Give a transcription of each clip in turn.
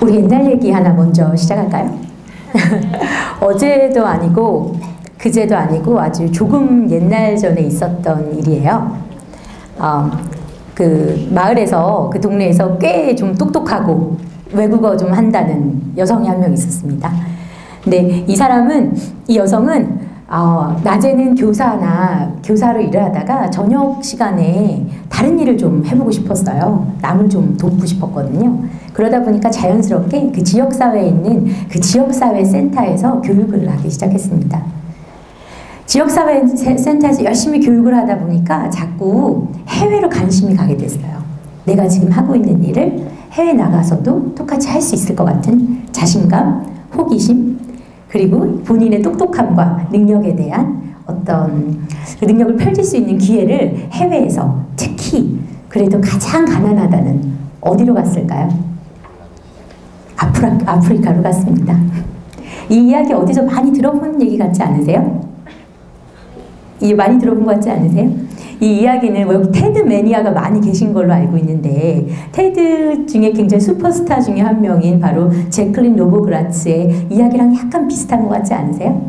우리 옛날 얘기 하나 먼저 시작할까요? 어제도 아니고 그제도 아니고 아주 조금 옛날 전에 있었던 일이에요. 그 마을에서, 그 동네에서 꽤 좀 똑똑하고 외국어 좀 한다는 여성이 한 명 있었습니다. 근데 이 여성은 낮에는 교사로 일을 하다가 저녁 시간에 다른 일을 좀 해보고 싶었어요. 남을 좀 돕고 싶었거든요. 그러다 보니까 자연스럽게 그 지역사회에 있는 그 지역사회 센터에서 교육을 하기 시작했습니다. 지역사회 센터에서 열심히 교육을 하다 보니까 자꾸 해외로 관심이 가게 됐어요. 내가 지금 하고 있는 일을 해외 나가서도 똑같이 할 수 있을 것 같은 자신감, 호기심, 그리고 본인의 똑똑함과 능력에 대한 어떤 그 능력을 펼칠 수 있는 기회를 해외에서, 특히 그래도 가장 가난하다는 어디로 갔을까요? 아프리카로 갔습니다. 이 이야기 어디서 많이 들어본 얘기 같지 않으세요? 많이 들어본 것 같지 않으세요? 이 이야기는 여기 테드 매니아가 많이 계신 걸로 알고 있는데, 테드 중에 굉장히 슈퍼스타 중에 한 명인 바로 제클린 노보그라츠의 이야기랑 약간 비슷한 것 같지 않으세요?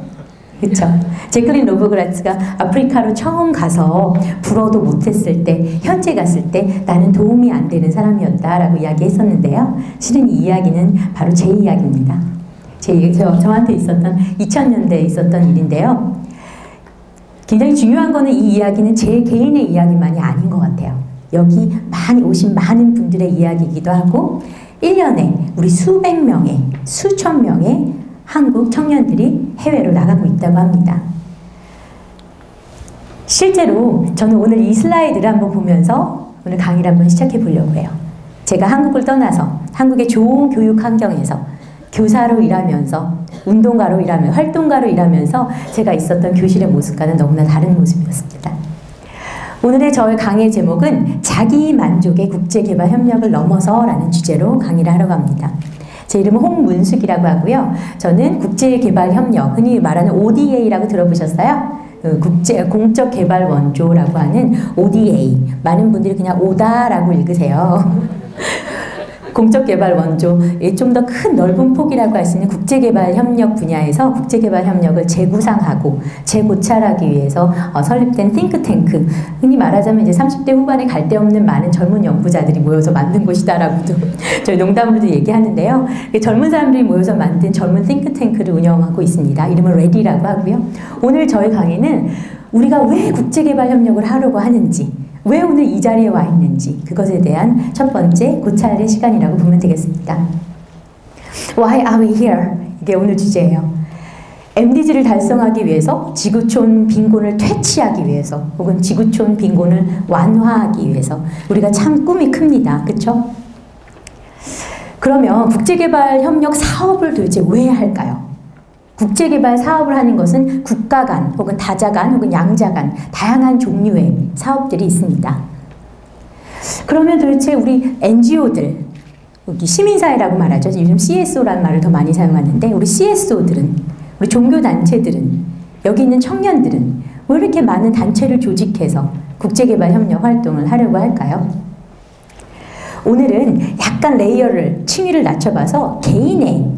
그렇죠? 제클린 노보그라츠가 아프리카로 처음 가서 불어도 못했을 때, 현지 갔을 때 나는 도움이 안 되는 사람이었다라고 이야기했었는데요. 실은 이 이야기는 바로 제 이야기입니다. 저한테 있었던 2000년대에 있었던 일인데요. 굉장히 중요한 거는 이 이야기는 제 개인의 이야기만이 아닌 것 같아요. 여기 오신 많은 분들의 이야기이기도 하고 1년에 우리 수백 명의, 수천 명의 한국 청년들이 해외로 나가고 있다고 합니다. 실제로 저는 오늘 이 슬라이드를 한번 보면서 오늘 강의를 한번 시작해 보려고 해요. 제가 한국을 떠나서 한국의 좋은 교육 환경에서 교사로 일하면서, 운동가로 일하면서, 활동가로 일하면서 제가 있었던 교실의 모습과는 너무나 다른 모습이었습니다. 오늘의 저의 강의 제목은 자기 만족의 국제개발 협력을 넘어서 라는 주제로 강의를 하려고 합니다. 제 이름은 홍문숙이라고 하고요. 저는 국제개발협력, 흔히 말하는 ODA라고 들어보셨어요? 공적개발원조라고 하는 ODA. 많은 분들이 그냥 오다라고 읽으세요. 공적개발원조, 좀 더 큰 넓은 폭이라고 할 수 있는 국제개발협력 분야에서 국제개발협력을 재구상하고 재고찰하기 위해서 설립된 띵크탱크, 흔히 말하자면 이제 30대 후반에 갈 데 없는 많은 젊은 연구자들이 모여서 만든 곳이다라고도 저희 농담으로도 얘기하는데요. 젊은 사람들이 모여서 만든 젊은 띵크탱크를 운영하고 있습니다. 이름은 레디라고 하고요. 오늘 저희 강의는 우리가 왜 국제개발협력을 하려고 하는지, 왜 오늘 이 자리에 와 있는지, 그것에 대한 첫 번째 고찰의 시간이라고 보면 되겠습니다. Why are we here? 이게 오늘 주제예요. MDG를 달성하기 위해서, 지구촌 빈곤을 퇴치하기 위해서, 혹은 지구촌 빈곤을 완화하기 위해서 우리가 참 꿈이 큽니다. 그렇죠? 그러면 국제개발협력 사업을 도대체 왜 할까요? 국제개발 사업을 하는 것은 국가 간, 혹은 다자 간, 혹은 양자 간 다양한 종류의 사업들이 있습니다. 그러면 도대체 우리 NGO들, 여기 시민사회라고 말하죠. 요즘 CSO라는 말을 더 많이 사용하는데, 우리 CSO들은, 우리 종교단체들은, 여기 있는 청년들은 왜 이렇게 많은 단체를 조직해서 국제개발협력 활동을 하려고 할까요? 오늘은 약간 층위를 낮춰봐서 개인의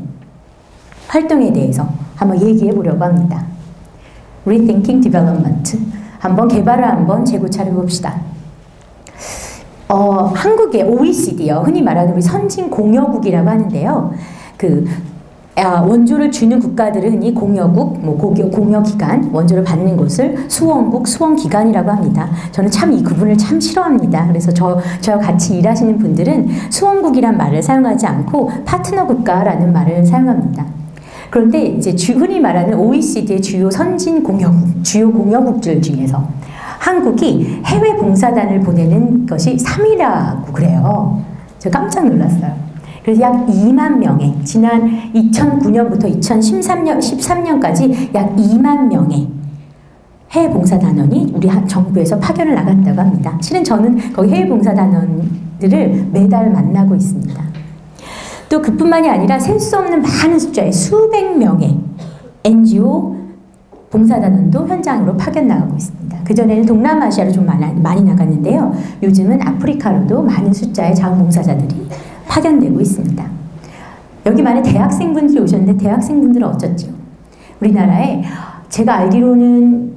활동에 대해서 한번 얘기해 보려고 합니다. Rethinking Development. 한번 개발을 한번 재고찰해 봅시다. 한국의 OECD요. 흔히 말하는 우리 선진 공여국이라고 하는데요. 원조를 주는 국가들은 흔히 공여국, 공여기관, 원조를 받는 곳을 수원국, 수원기관이라고 합니다. 저는 참 이 구분을 참 싫어합니다. 그래서 저와 같이 일하시는 분들은 수원국이란 말을 사용하지 않고 파트너 국가라는 말을 사용합니다. 그런데 이제 흔히 말하는 OECD의 주요 선진 공여국, 주요 공여국들 중에서 한국이 해외 봉사단을 보내는 것이 3위라고 그래요. 제가 깜짝 놀랐어요. 그래서 약 2만 명의, 지난 2009년부터 2013년까지 약 2만 명의 해외 봉사단원이 우리 정부에서 파견을 나갔다고 합니다. 실은 저는 거기 해외 봉사단원들을 매달 만나고 있습니다. 또 그뿐만이 아니라 셀 수 없는 많은 숫자의 수백 명의 NGO 봉사단원도 현장으로 파견 나가고 있습니다. 그전에는 동남아시아로 좀 많이 나갔는데요. 요즘은 아프리카로도 많은 숫자의 자원봉사자들이 파견되고 있습니다. 여기 많은 대학생분들이 오셨는데 대학생분들은 어쩌죠? 우리나라에 제가 알기로는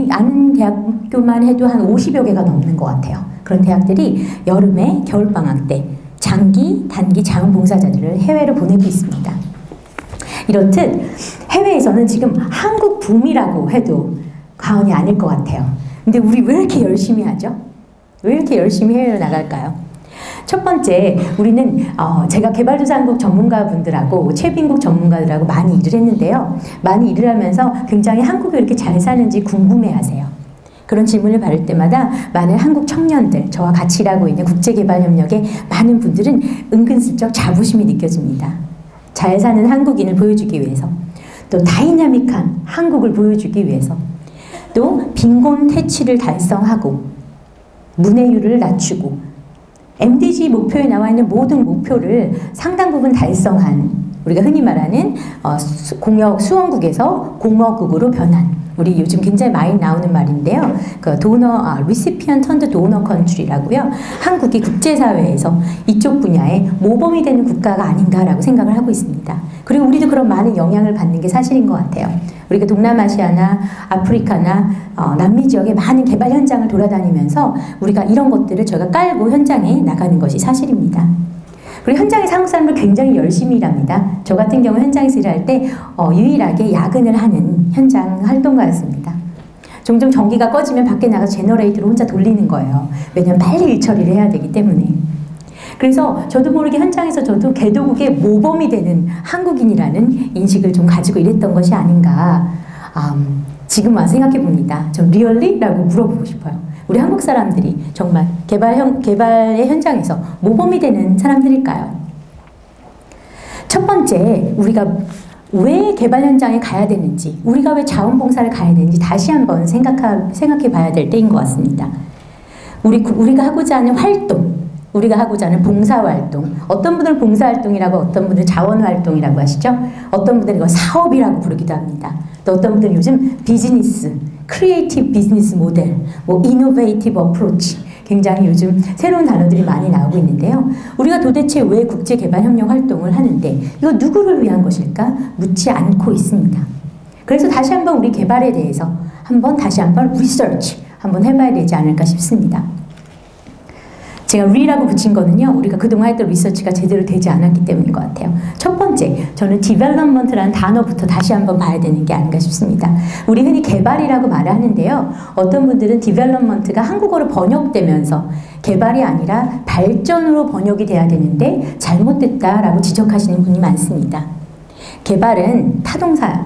아는 대학교만 해도 한 50여 개가 넘는 것 같아요. 그런 대학들이 여름에 겨울방학 때 장기, 단기 자원봉사자들을 해외로 보내고 있습니다. 이렇듯 해외에서는 지금 한국 붐이라고 해도 과언이 아닐 것 같아요. 근데 우리 왜 이렇게 열심히 하죠? 왜 이렇게 열심히 해외로 나갈까요? 첫 번째, 우리는 제가 개발도상국 전문가분들하고 최빈국 전문가들하고 많이 일을 했는데요. 많이 일을 하면서 굉장히 한국에 이렇게 잘 사는지 궁금해하세요. 그런 질문을 받을 때마다 많은 한국 청년들, 저와 같이 일하고 있는 국제개발협력의 많은 분들은 은근슬쩍 자부심이 느껴집니다. 잘 사는 한국인을 보여주기 위해서, 또 다이나믹한 한국을 보여주기 위해서, 또 빈곤 퇴치를 달성하고 문해율을 낮추고 MDG 목표에 나와 있는 모든 목표를 상당 부분 달성한, 우리가 흔히 말하는 공역 수원국에서 공어국으로 변한, 우리 요즘 굉장히 많이 나오는 말인데요. 그 recipient turned donor country라고요. 한국이 국제사회에서 이쪽 분야에 모범이 되는 국가가 아닌가라고 생각을 하고 있습니다. 그리고 우리도 그런 많은 영향을 받는 게 사실인 것 같아요. 우리가 동남아시아나 아프리카나 남미 지역의 많은 개발 현장을 돌아다니면서 우리가 이런 것들을 저희가 깔고 현장에 나가는 것이 사실입니다. 그리고 현장에서 한국 사람들 굉장히 열심히 일합니다. 저 같은 경우 현장에서 일할 때 유일하게 야근을 하는 현장 활동가였습니다. 종종 전기가 꺼지면 밖에 나가서 제너레이터를 혼자 돌리는 거예요. 왜냐면 빨리 일 처리를 해야 되기 때문에. 그래서 저도 모르게 현장에서 저도 개도국의 모범이 되는 한국인이라는 인식을 좀 가지고 일했던 것이 아닌가. 지금 와서 생각해 봅니다. 저 really? 라고 물어보고 싶어요. 우리 한국 사람들이 정말 개발의 현장에서 모범이 되는 사람들일까요? 첫 번째, 우리가 왜 개발 현장에 가야 되는지, 우리가 왜 자원봉사를 가야 되는지 다시 한번 생각해 봐야 될 때인 것 같습니다. 우리가 하고자 하는 활동, 우리가 하고자 하는 봉사활동, 어떤 분들은 봉사활동이라고, 어떤 분들은 자원활동이라고 하시죠. 어떤 분들은 이거 사업이라고 부르기도 합니다. 또 어떤 분들은 요즘 비즈니스, 크리에이티브 비즈니스 모델, 이노베이티브 어프로치, 굉장히 요즘 새로운 단어들이 많이 나오고 있는데요. 우리가 도대체 왜 국제개발협력 활동을 하는데 이거 누구를 위한 것일까? 묻지 않고 있습니다. 그래서 다시 한번 우리 개발에 대해서 다시 한번 리서치 한번 해봐야 되지 않을까 싶습니다. 제가 re라고 붙인 거는요, 우리가 그동안 했던 리서치가 제대로 되지 않았기 때문인 것 같아요. 첫 번째, 저는 development라는 단어부터 다시 한번 봐야 되는 게 아닌가 싶습니다. 우리 흔히 개발이라고 말을 하는데요, 어떤 분들은 development가 한국어로 번역되면서 개발이 아니라 발전으로 번역이 돼야 되는데 잘못됐다라고 지적하시는 분이 많습니다. 개발은 타동사,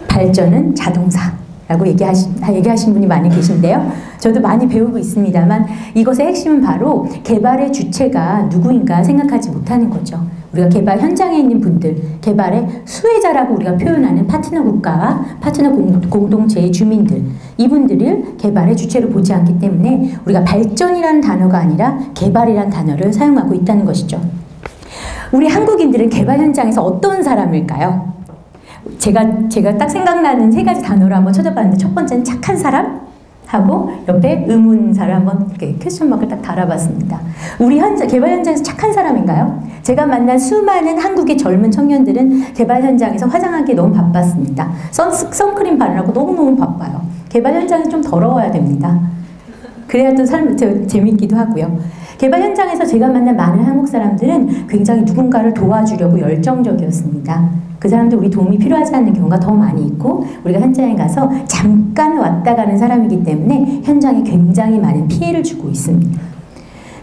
발전은 자동사 라고 얘기하신 분이 많이 계신데요. 저도 많이 배우고 있습니다만 이것의 핵심은 바로 개발의 주체가 누구인가 생각하지 못하는 거죠. 우리가 개발 현장에 있는 분들, 개발의 수혜자라고 우리가 표현하는 파트너 국가와 파트너 공동체의 주민들, 이분들을 개발의 주체로 보지 않기 때문에 우리가 발전이라는 단어가 아니라 개발이라는 단어를 사용하고 있다는 것이죠. 우리 한국인들은 개발 현장에서 어떤 사람일까요? 제가 딱 생각나는 세 가지 단어를 한번 찾아봤는데, 첫 번째는 착한 사람 하고 옆에 의문사를 한번 이렇게 퀘스천 마크를 딱 달아봤습니다. 우리 개발 현장에서 착한 사람인가요? 제가 만난 수많은 한국의 젊은 청년들은 개발 현장에서 화장하기에 너무 바빴습니다. 선크림 바르라고 너무너무 바빠요. 개발 현장은 좀 더러워야 됩니다. 그래야 또 재밌기도 하고요. 개발 현장에서 제가 만난 많은 한국 사람들은 굉장히 누군가를 도와주려고 열정적이었습니다. 그 사람들 우리 도움이 필요하지 않는 경우가 더 많이 있고, 우리가 현장에 가서 잠깐 왔다 가는 사람이기 때문에 현장에 굉장히 많은 피해를 주고 있습니다.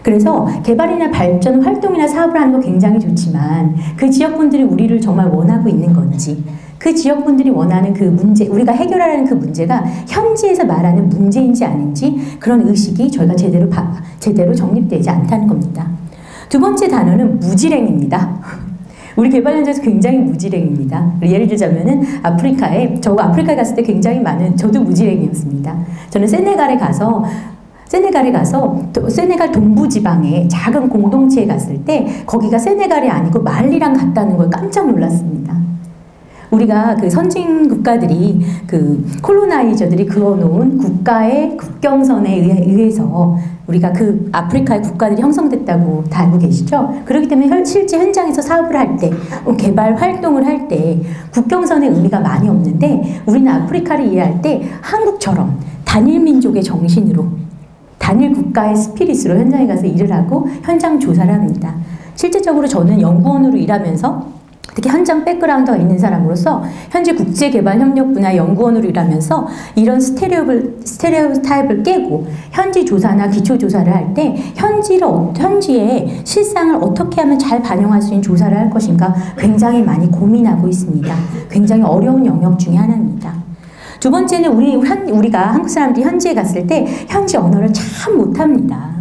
그래서 개발이나 발전, 활동이나 사업을 하는 거 굉장히 좋지만 그 지역분들이 우리를 정말 원하고 있는 건지, 그 지역분들이 원하는 그 문제, 우리가 해결하려는 그 문제가 현지에서 말하는 문제인지 아닌지, 그런 의식이 저희가 제대로 정립되지 않다는 겁니다. 두 번째 단어는 무지랭입니다. 우리 개발 현장에서 굉장히 무지랭입니다. 예를 들자면은 저 아프리카에 갔을 때 굉장히 저도 무지랭이었습니다. 저는 세네갈에 가서 세네갈 동부지방의 작은 공동체에 갔을 때 거기가 세네갈이 아니고 말리랑 같다는 걸 깜짝 놀랐습니다. 우리가 그 선진 국가들이 그 콜로나이저들이 그어놓은 국가의 국경선에 의해서 우리가 그 아프리카의 국가들이 형성됐다고 다 알고 계시죠? 그렇기 때문에 실제 현장에서 사업을 할 때, 개발 활동을 할 때 국경선의 의미가 많이 없는데 우리는 아프리카를 이해할 때 한국처럼 단일 민족의 정신으로 단일 국가의 스피릿으로 현장에 가서 일을 하고 현장 조사를 합니다. 실제적으로 저는 연구원으로 일하면서 특히 현장 백그라운드가 있는 사람으로서 현재 국제개발협력 분야 연구원으로 일하면서 이런 스테레오타입을 깨고 현지 조사나 기초 조사를 할 때 현지의 실상을 어떻게 하면 잘 반영할 수 있는 조사를 할 것인가 굉장히 많이 고민하고 있습니다. 굉장히 어려운 영역 중에 하나입니다. 두 번째는 우리가 한국 사람들이 현지에 갔을 때 현지 언어를 참 못합니다.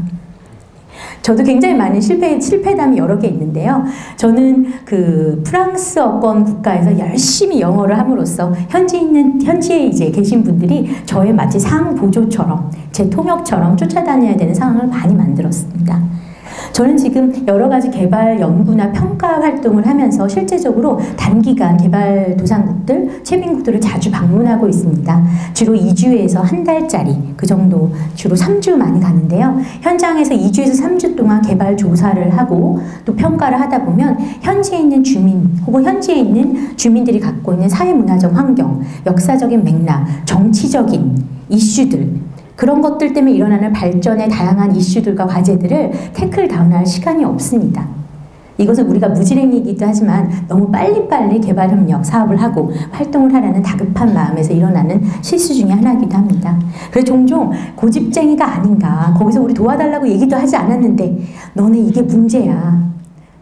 저도 굉장히 많은 실패담이 여러 개 있는데요. 저는 그 프랑스어권 국가에서 열심히 영어를 함으로써 현지에 이제 계신 분들이 저의 마치 상보조처럼 제 통역처럼 쫓아다녀야 되는 상황을 많이 만들었습니다. 저는 지금 여러 가지 개발 연구나 평가 활동을 하면서 실제적으로 단기간 개발도상국들, 최빈국들을 자주 방문하고 있습니다. 주로 2주에서 한 달짜리 그 정도 주로 3주 많이 가는데요. 현장에서 2주에서 3주 동안 개발 조사를 하고 또 평가를 하다 보면 현지에 있는 주민 혹은 현지에 있는 주민들이 갖고 있는 사회문화적 환경, 역사적인 맥락, 정치적인 이슈들 그런 것들 때문에 일어나는 발전의 다양한 이슈들과 과제들을 태클 다운할 시간이 없습니다. 이것은 우리가 무지랭이이기도 하지만 너무 빨리빨리 개발협력 사업을 하고 활동을 하라는 다급한 마음에서 일어나는 실수 중에 하나이기도 합니다. 그래서 종종 고집쟁이가 아닌가, 거기서 우리 도와달라고 얘기도 하지 않았는데 너네 이게 문제야,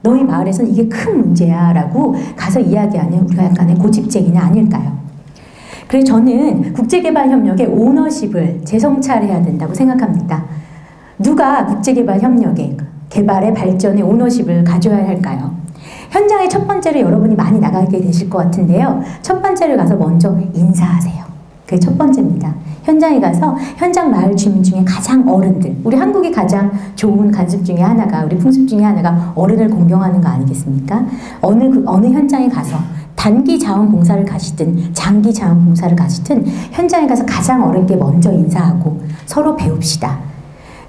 너희 마을에서는 이게 큰 문제야 라고 가서 이야기하는 우리가 약간의 고집쟁이는 아닐까요? 그래서 저는 국제개발협력의 오너십을 재성찰해야 된다고 생각합니다. 누가 국제개발협력의 개발의 발전의 오너십을 가져야 할까요? 현장에 첫 번째로 여러분이 많이 나가게 되실 것 같은데요. 첫 번째로 가서 먼저 인사하세요. 그게 첫 번째입니다. 현장에 가서 현장 마을 주민 중에 가장 어른들, 우리 한국의 가장 좋은 관습 중에 하나가, 우리 풍습 중에 하나가 어른을 공경하는 거 아니겠습니까? 어느 현장에 가서 단기 자원봉사를 가시든 장기 자원봉사를 가시든 현장에 가서 가장 어른께 먼저 인사하고 서로 배웁시다.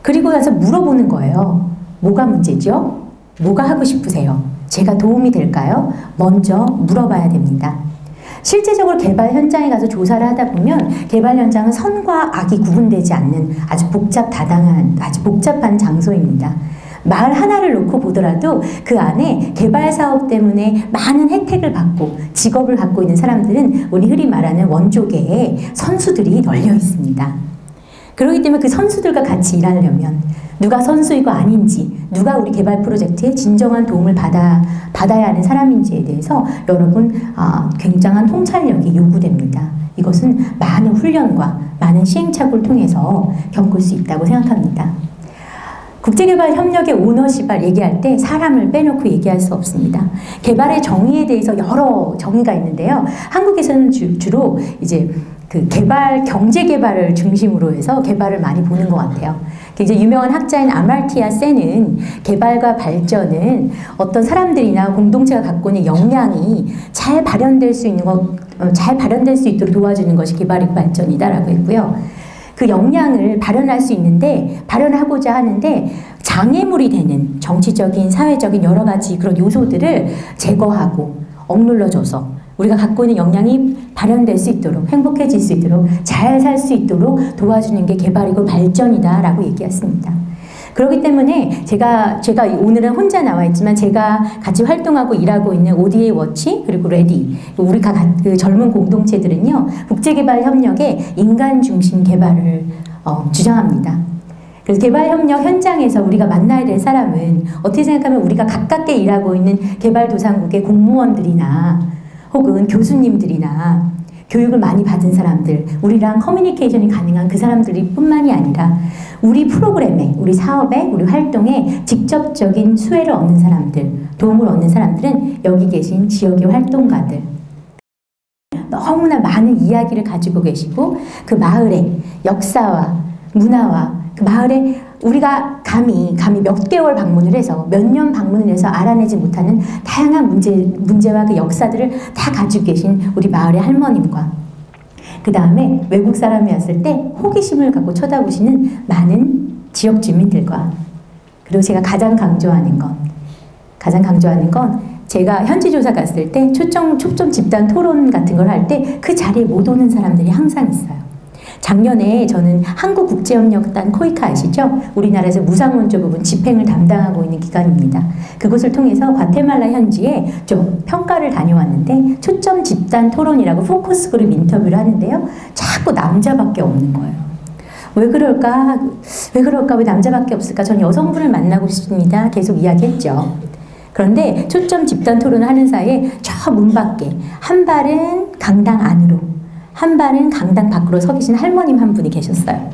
그리고 나서 물어보는 거예요. 뭐가 문제죠? 뭐가 하고 싶으세요? 제가 도움이 될까요? 먼저 물어봐야 됩니다. 실제적으로 개발 현장에 가서 조사를 하다 보면 개발 현장은 선과 악이 구분되지 않는 아주 아주 복잡한 장소입니다. 마을 하나를 놓고 보더라도 그 안에 개발 사업 때문에 많은 혜택을 받고 직업을 갖고 있는 사람들은 우리 흔히 말하는 원조계에 선수들이 널려 있습니다. 그렇기 때문에 그 선수들과 같이 일하려면 누가 선수이고 아닌지, 누가 우리 개발 프로젝트에 진정한 도움을 받아야 하는 사람인지에 대해서 여러분 굉장한 통찰력이 요구됩니다. 이것은 많은 훈련과 많은 시행착오를 통해서 겪을 수 있다고 생각합니다. 국제개발협력의 오너십을 얘기할 때 사람을 빼놓고 얘기할 수 없습니다. 개발의 정의에 대해서 여러 정의가 있는데요. 한국에서는 주로 이제 그 경제 개발을 중심으로 해서 개발을 많이 보는 것 같아요. 이제 유명한 학자인 아말티아 센은 개발과 발전은 어떤 사람들이나 공동체가 갖고 있는 역량이 잘 발현될 수 있도록 도와주는 것이 개발이고 발전이다라고 했고요. 그 역량을 발현할 수 있는데, 발현하고자 하는데 장애물이 되는 정치적인, 사회적인 여러 가지 그런 요소들을 제거하고 억눌러줘서 우리가 갖고 있는 역량이 발현될 수 있도록, 행복해질 수 있도록, 잘 살 수 있도록 도와주는 게 개발이고 발전이다 라고 얘기했습니다. 그렇기 때문에 제가 오늘은 혼자 나와 있지만 제가 같이 활동하고 일하고 있는 ODA 워치 그리고 레디, 우리 그 젊은 공동체들은요, 국제개발협력의 인간 중심 개발을 주장합니다. 그래서 개발협력 현장에서 우리가 만나야 될 사람은 어떻게 생각하면 우리가 가깝게 일하고 있는 개발도상국의 공무원들이나 혹은 교수님들이나 교육을 많이 받은 사람들, 우리랑 커뮤니케이션이 가능한 그 사람들이 뿐만이 아니라 우리 프로그램에, 우리 사업에, 우리 활동에 직접적인 수혜를 얻는 사람들, 도움을 얻는 사람들은 여기 계신 지역의 활동가들, 너무나 많은 이야기를 가지고 계시고 그 마을의 역사와 문화와 그 마을에 우리가 감히 몇 개월 방문을 해서 몇 년 방문을 해서 알아내지 못하는 다양한 문제와 그 역사들을 다 가지고 계신 우리 마을의 할머님과 그 다음에 외국 사람이 왔을 때 호기심을 갖고 쳐다보시는 많은 지역 주민들과 그리고 제가 가장 강조하는 건 제가 현지조사 갔을 때 초점 집단 토론 같은 걸 할 때 그 자리에 못 오는 사람들이 항상 있어요. 작년에 저는 한국국제협력단 코이카 아시죠? 우리나라에서 무상원조 부분 집행을 담당하고 있는 기관입니다. 그곳을 통해서 과테말라 현지에 좀 평가를 다녀왔는데 초점 집단 토론이라고 포커스 그룹 인터뷰를 하는데요. 자꾸 남자밖에 없는 거예요. 왜 그럴까? 왜 남자밖에 없을까? 저는 여성분을 만나고 싶습니다. 계속 이야기했죠. 그런데 초점 집단 토론을 하는 사이에 저 문 밖에 한 발은 강당 안으로 한 발은 강당 밖으로 서 계신 할머님 한 분이 계셨어요.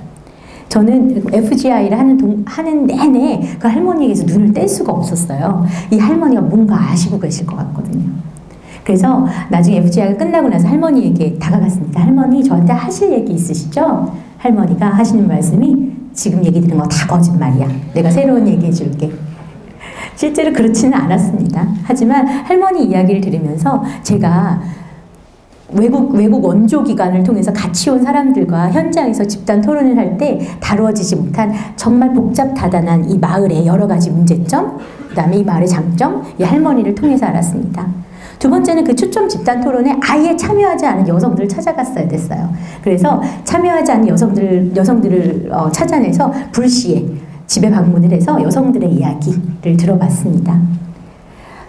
저는 FGI를 하는 내내 그 할머니에게서 눈을 뗄 수가 없었어요. 이 할머니가 뭔가 아시고 계실 것 같거든요. 그래서 나중에 FGI가 끝나고 나서 할머니에게 다가갔습니다. 할머니 저한테 하실 얘기 있으시죠? 할머니가 하시는 말씀이 지금 얘기 들은 거 다 거짓말이야. 내가 새로운 얘기 해줄게. 실제로 그렇지는 않았습니다. 하지만 할머니 이야기를 들으면서 제가 외국 원조 기관을 통해서 같이 온 사람들과 현장에서 집단 토론을 할 때 다루어지지 못한 정말 복잡다단한 이 마을의 여러 가지 문제점, 그 다음에 이 마을의 장점, 이 할머니를 통해서 알았습니다. 두 번째는 그 초점 집단 토론에 아예 참여하지 않은 여성들을 찾아갔어야 됐어요. 그래서 참여하지 않은 여성들을 찾아내서 불시에 집에 방문을 해서 여성들의 이야기를 들어봤습니다.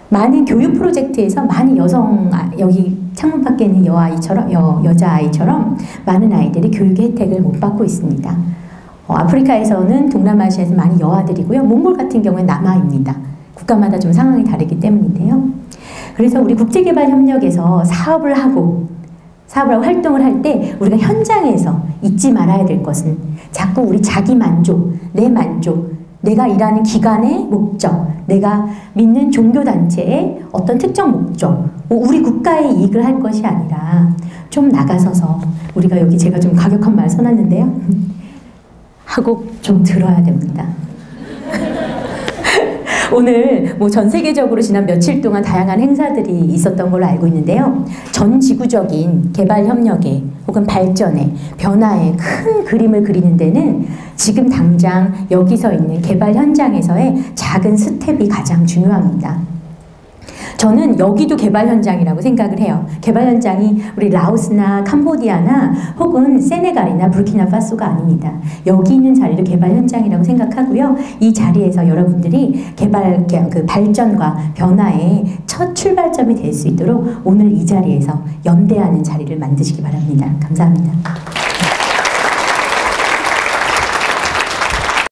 많은 교육 프로젝트에서 많은 여기 창문 밖에 있는 여자아이처럼 많은 아이들이 교육의 혜택을 못 받고 있습니다. 아프리카에서는 동남아시아에서 많이 여아들이고요. 몽골 같은 경우는 남아입니다. 국가마다 좀 상황이 다르기 때문인데요. 그래서 우리 국제개발협력에서 사업을 하고 활동을 할 때 우리가 현장에서 잊지 말아야 될 것은 자꾸 우리 자기 만족, 내 만족, 내가 일하는 기관의 목적, 내가 믿는 종교단체의 어떤 특정 목적, 우리 국가의 이익을 할 것이 아니라 좀 나가서서 우리가 여기 제가 좀 과격한 말 써놨는데요. 하고 좀 들어야 됩니다. 오늘 전 세계적으로 지난 며칠 동안 다양한 행사들이 있었던 걸로 알고 있는데요. 전 지구적인 개발 협력에 혹은 발전에 변화의 큰 그림을 그리는 데는 지금 당장 여기서 있는 개발 현장에서의 작은 스텝이 가장 중요합니다. 저는 여기도 개발 현장이라고 생각을 해요. 개발 현장이 우리 라오스나 캄보디아나 혹은 세네갈이나 부르키나파소가 아닙니다. 여기 있는 자리를 개발 현장이라고 생각하고요. 이 자리에서 여러분들이 그 발전과 변화의 첫 출발점이 될 수 있도록 오늘 이 자리에서 연대하는 자리를 만드시기 바랍니다. 감사합니다.